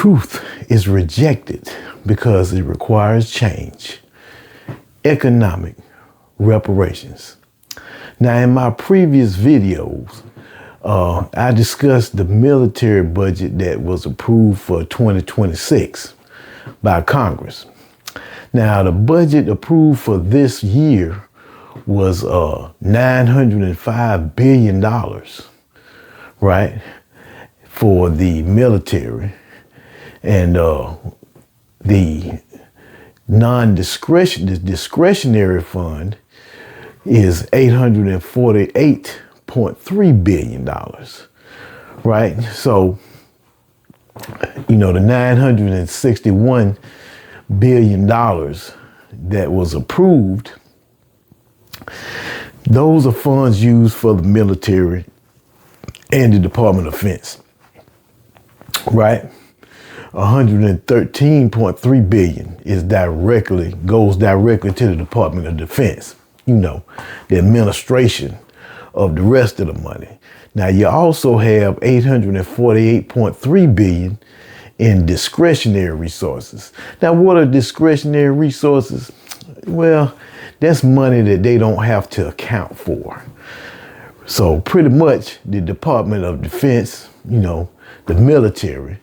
truth is rejected because it requires change. Economic reparations. Now, in my previous videos, I discussed the military budget that was approved for 2026 by Congress. Now, the budget approved for this year was $905 billion, right, for the military. And the discretionary fund is $848.3 billion, right? So, the $961 billion that was approved, those are funds used for the military and the Department of Defense, right? $113.3 billion goes directly to the Department of Defense, the administration of the rest of the money. Now, you also have $848.3 billion in discretionary resources. Now, what are discretionary resources? Well, that's money that they don't have to account for. So pretty much the Department of Defense, the military,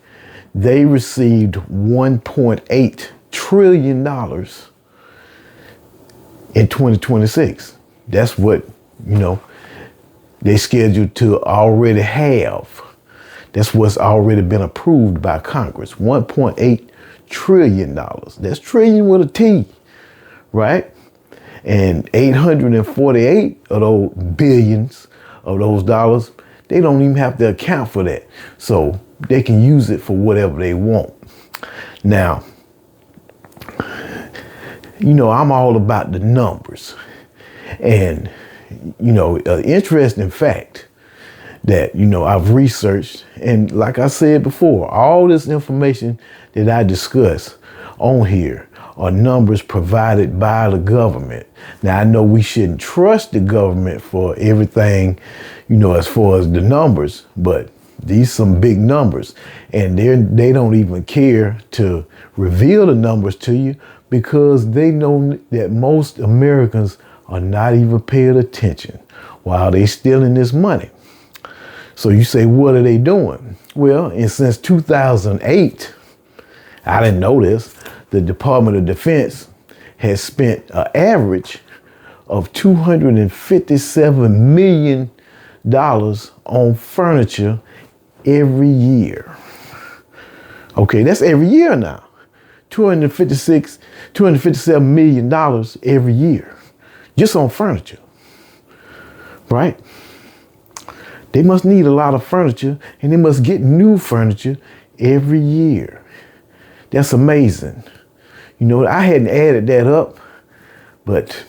they received $1.8 trillion in 2026. That's what, they scheduled to already have. That's what's already been approved by Congress. $1.8 trillion. That's trillion with a T, right? And 848 of those billions of those dollars, they don't even have to account for that. So they can use it for whatever they want. Now, I'm all about the numbers. And, an interesting fact that, I've researched, and like I said before, all this information that I discuss on here are numbers provided by the government. Now, I know we shouldn't trust the government for everything, as far as the numbers, but these some big numbers, and they don't even care to reveal the numbers to you because they know that most Americans are not even paying attention while they stealing this money. So you say, what are they doing? Well, and since 2008, I didn't know this, the Department of Defense has spent an average of $257 million on furniture every year. Okay, that's every year now. $257 million every year, just on furniture, right? They must need a lot of furniture, and they must get new furniture every year. That's amazing. I hadn't added that up, but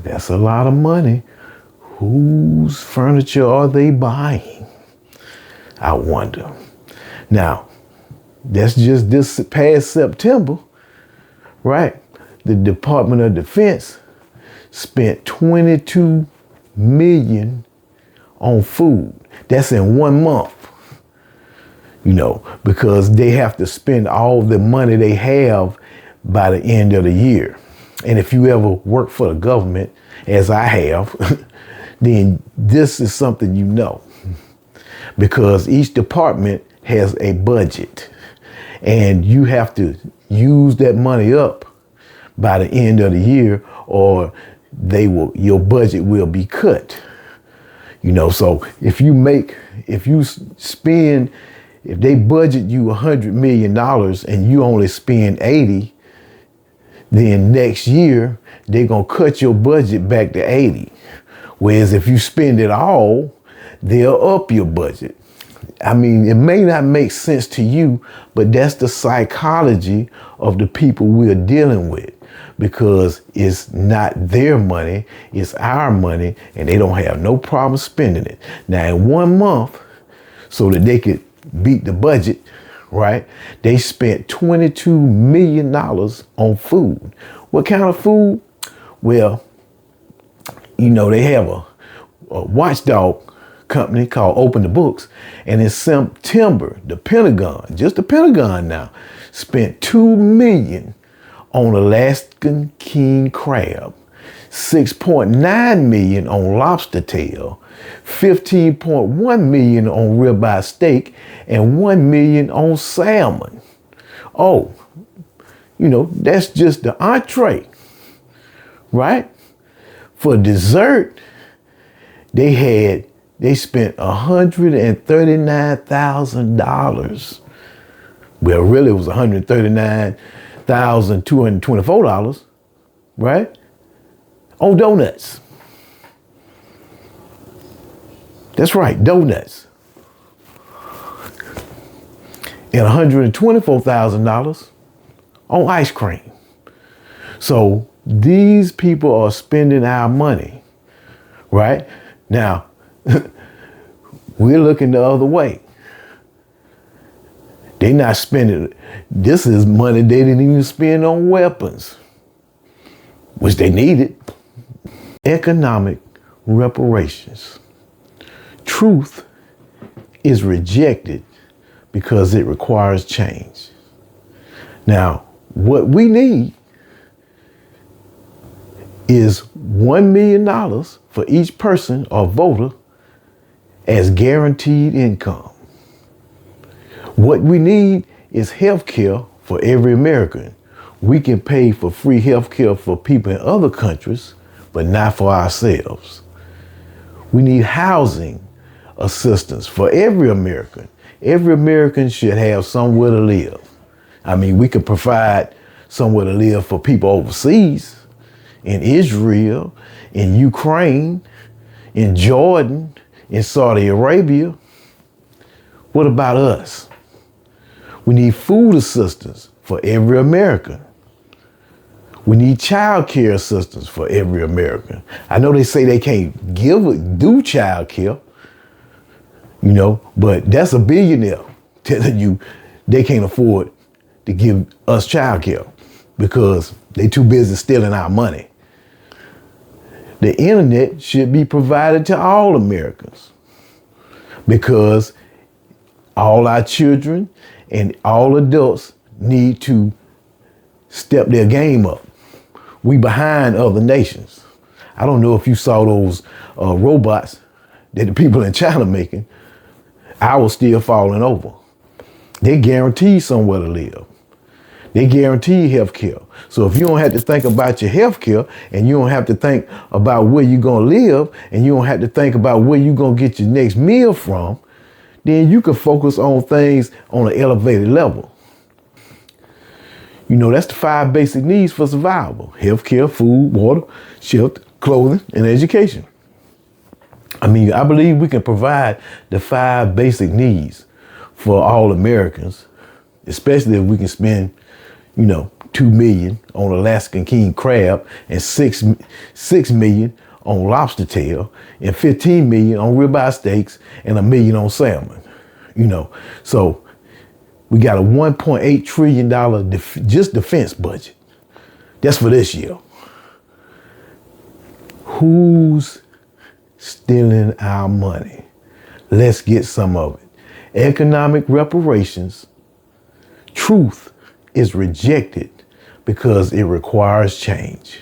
that's a lot of money. Whose furniture are they buying? I wonder. Now, that's just this past September, right? The Department of Defense spent $22 million on food. That's in 1 month, because they have to spend all the money they have by the end of the year. And if you ever work for the government, as I have, then this is something because each department has a budget and you have to use that money up by the end of the year or your budget will be cut. So if they budget you $100 million and you only spend 80, then next year they're going to cut your budget back to 80. Whereas if you spend it all, they'll up your budget. I mean, it may not make sense to you, but that's the psychology of the people we're dealing with, because it's not their money, it's our money, and they don't have no problem spending it. Now, in 1 month, so that they could beat the budget, right, they spent $22 million on food. What kind of food? Well, they have a watchdog company called Open the Books. And in September, the Pentagon, just the Pentagon now, spent $2 million on Alaskan king crab, $6.9 million on lobster tail, $15.1 million on ribeye steak, and $1 million on salmon. Oh, that's just the entree, right? For dessert, they spent $139,000. Well, really it was $139,224, right? On donuts. That's right, donuts. And $124,000 on ice cream. So these people are spending our money, right? Now, we're looking the other way. They're not spending, this is money they didn't even spend on weapons, which they needed. Economic reparations. Truth is rejected because it requires change. Now, what we need is $1 million for each person or voter as guaranteed income. What we need is health care for every American. We can pay for free health care for people in other countries, but not for ourselves. We need housing assistance for every American. Every American should have somewhere to live. I mean, we could provide somewhere to live for people overseas, in Israel, in Ukraine, in Jordan, in Saudi Arabia. What about us? We need food assistance for every American. We need child care assistance for every American. I know they say they can't do child care, but that's a billionaire telling you they can't afford to give us child care because they too busy stealing our money. The internet should be provided to all Americans because all our children and all adults need to step their game up. We behind other nations. I don't know if you saw those robots that the people in China making. Ours still falling over. They guarantee somewhere to live. They guarantee health care. So if you don't have to think about your health care and you don't have to think about where you're going to live and you don't have to think about where you're going to get your next meal from, then you can focus on things on an elevated level. That's the 5 basic needs for survival: health care, food, water, shelter, clothing, and education. I believe we can provide the 5 basic needs for all Americans, especially if we can spend, $2 million on Alaskan king crab and $6 million on lobster tail and $15 million on ribeye steaks and $1 million on salmon. So we got a $1.8 trillion just defense budget. That's for this year. Who's stealing our money? Let's get some of it. Economic reparations. Truth is rejected because it requires change.